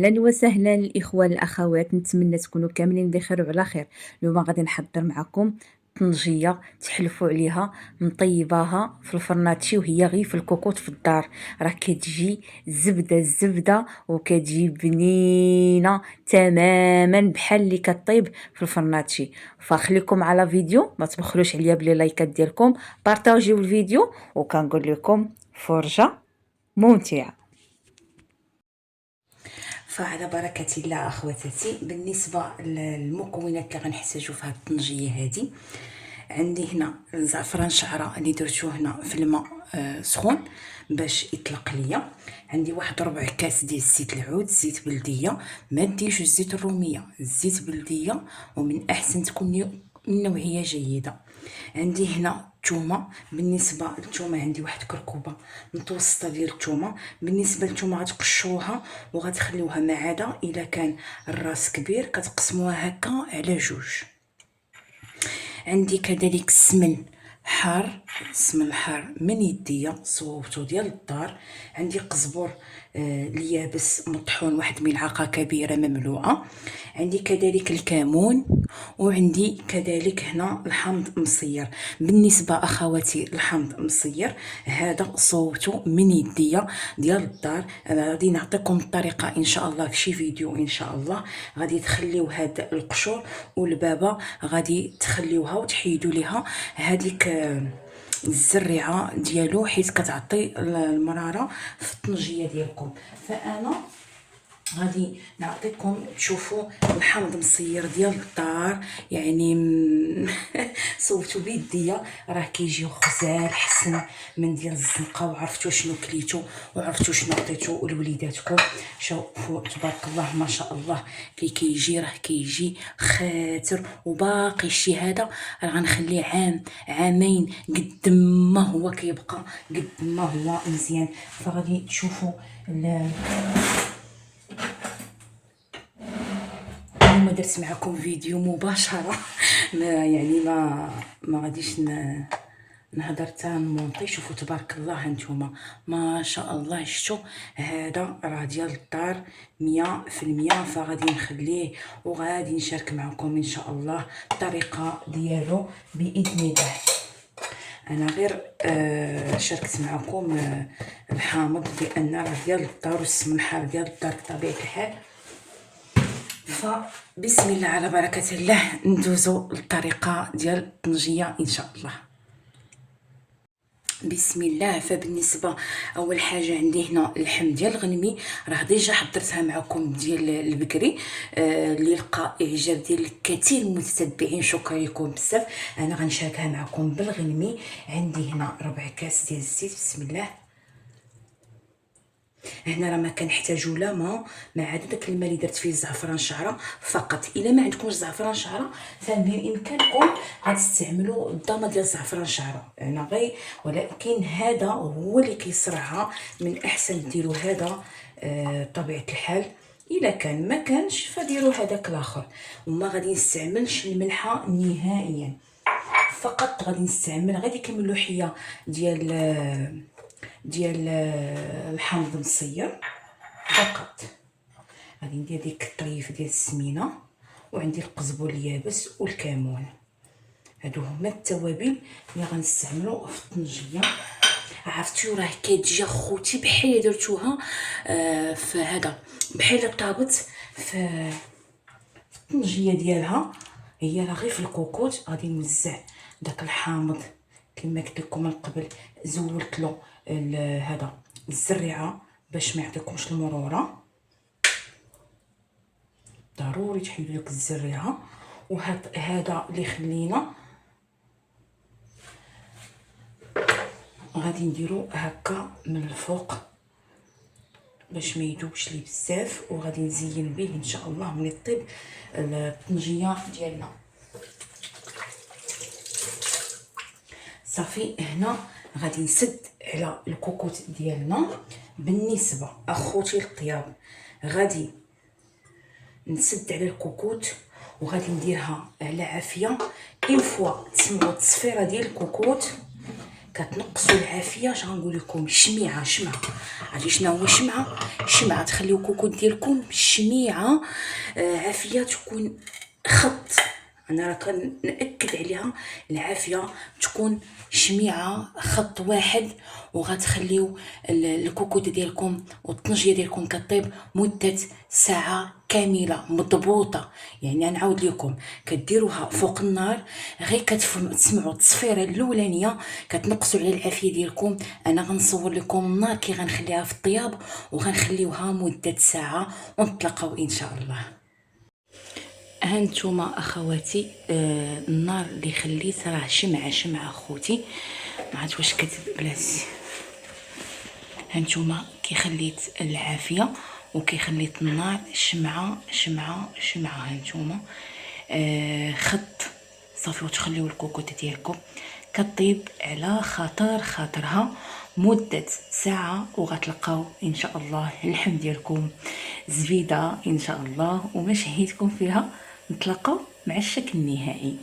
أهلا وسهلا الإخوان الأخوات، نتمنى تكونوا كاملين بخير وعلى خير. اليوم غادي نحضر معكم طنجية تحلفوا عليها نطيباها في الفرناتشي وهي غير في الكوكوط في الدار. راه كتجي الزبدة وكتجي بنينة تماما بحال اللي كطيب في الفرناتشي. فخليكم على فيديو، ما تبخلوش عليا بلي لايكات ديالكم، بارطاجيو الفيديو، وكنقول لكم فرجة ممتعة. فعلى بركة الله اخواتاتي، بالنسبه للمكونات اللي غنحتاجو في هاد الطنجيه هادي، عندي هنا زعفران شعره اللي درتوه هنا في الماء سخون باش يطلق ليا. عندي واحد ربع كاس ديال زيت العود، زيت بلديه، ما ديش الزيت الروميه، الزيت بلديه، ومن احسن تكون من نوعيه جيده. عندي هنا الثومه، بالنسبه للثومه عندي واحد كركوبه متوسطه ديال الثومه. بالنسبه للثومه غتقشروها وغتخليوها ما عدا الا كان الراس كبير كتقسموها هكا على جوج. عندي كذلك السمن حار، السمن الحار من يديا صوبتو ديال الدار. عندي قزبر اليابس مطحون واحد ملعقه كبيره مملوءه. عندي كذلك الكمون، وعندي كذلك هنا الحامض مصير. بالنسبه اخواتي الحامض مصير هذا صوبتو من يديا ديال الدار. غادي نعطيكم الطريقه ان شاء الله في شي فيديو ان شاء الله. غادي تخليو هاد القشور والبابه غادي تخليوها وتحيدوا ليها هذيك الزريعه ديالو، حيت كتعطي المراره في الطنجيه ديالكم. فانا غادي نعطيكم تشوفوا الحامض مصير ديال الدار، يعني صوبتو بيديا راه كيجيو خزال حسن من ديال الزنقه. وعرفتوا شنو كليتو وعرفتوا شنو عطيتو لوليداتكم. شوفوا تبارك الله ما شاء الله اللي كيجي، راه كيجي خاتر. وباقي الشي هذا راه غنخليه عام عامين قد ما هو كيبقى، قد ما هو مزيان. فغادي تشوفوا ما درت معكم فيديو مباشره يعني ما غاديش نهضر حتى نمونطي. شوفوا تبارك الله هانتوما ما شاء الله، شفتوا هذا راه ديال الدار 100%. فغادي نخليه وغادي نشارك معكم ان شاء الله الطريقه ديالو باذن الله. انا غير شاركت معكم الحامض لان راه ديال الدار، والسمن الحار ديال الدار بطبيعه الحال. فبسم الله على بركه الله ندوزو للطريقه ديال الطنجيه ان شاء الله. بسم الله. فبالنسبه اول حاجه عندي هنا اللحم ديال الغنمي، راه ديجا حضرتها معكم ديال البكري اللي لقى اعجاب ديال الكثير من المتتبعين، شكرا لكم بزاف. انا غنشاركها معكم بالغنمي. عندي هنا ربع كاس ديال الزيت، بسم الله. هنا راه ما كنحتاجو لا ما عدا داك الماء اللي درت فيه الزعفران شعره فقط. الا ما عندكمش زعفران شعره فبامكانكم غتستعملوا الضامه ديال الزعفران شعره انا غير، ولكن هذا هو اللي كيصرعها. من احسن ديروا هذا طبيعه الحال. الا كان ما كانش فديروا هذاك الاخر. وما غادي نستعملش الملحه نهائيا، فقط غادي نستعمل غير ديك الملوحيه ديال الحامض مصير فقط. غادي ندير ديك الطريف ديال السمينه، وعندي القزبر اليابس والكمون. هادو هما التوابل اللي غنستعملو في الطنجيه. عرفتوا راه كتجي خوتي بحال درتوها في هذا، بحال طابت في الطنجيه ديالها. هي راه غير في الكوكوط. غادي نوزع داك الحامض كما قلت لكم من قبل، زولت له هذا الزريعه باش ما يعطيكمش المروره. ضروري تحيدوا ديك الزريعه. وهذا اللي خلينا غادي نديرو هكا من الفوق باش ما يذوبش لي بزاف، وغادي نزين به ان شاء الله ملي طيب الطنجيه ديالنا. صافي. هنا غادي نسد على الكوكوط ديالنا. بالنسبه اخوتي الطياب غادي نسد على الكوكوط وغادي نديرها على عافيه. اون فوا تسمعوا التصفيره ديال الكوكوط كتنقصوا العافيه. اش غنقول لكم؟ شميعه. عرفتي شنو هو شمعه؟ تخليو الكوكو ديالكم شميعه، عافيه تكون خط. انا راه كنأكد عليها، العافيه تكون شميعه خط واحد، وغتخليو الكوكوط ديالكم والطنجيه ديالكم كطيب مده ساعه كامله مضبوطه. يعني نعاود لكم، كديروها فوق النار، غير كتسمعوا التصفيره الاولانيه كتنقصوا على العافيه ديالكم. انا غنصور لكم النار كي غنخليها في الطياب، وغنخليوها مده ساعه، ونتلاقاو ان شاء الله. هانتوما اخواتي، النار اللي خليت راه شمعه اخوتي، ما عرفت واش بلاتي. هانتوما كي خليت العافيه وكي خليت النار شمعه. هانتوما خط صافي. وتخليو الكوكوط ديالكم كطيب على خاطرها مده ساعه، وغتلقاو ان شاء الله اللحم ديالكم زبيده ان شاء الله، وما شهيتكم فيها. نتلاقاو مع الشكل النهائي.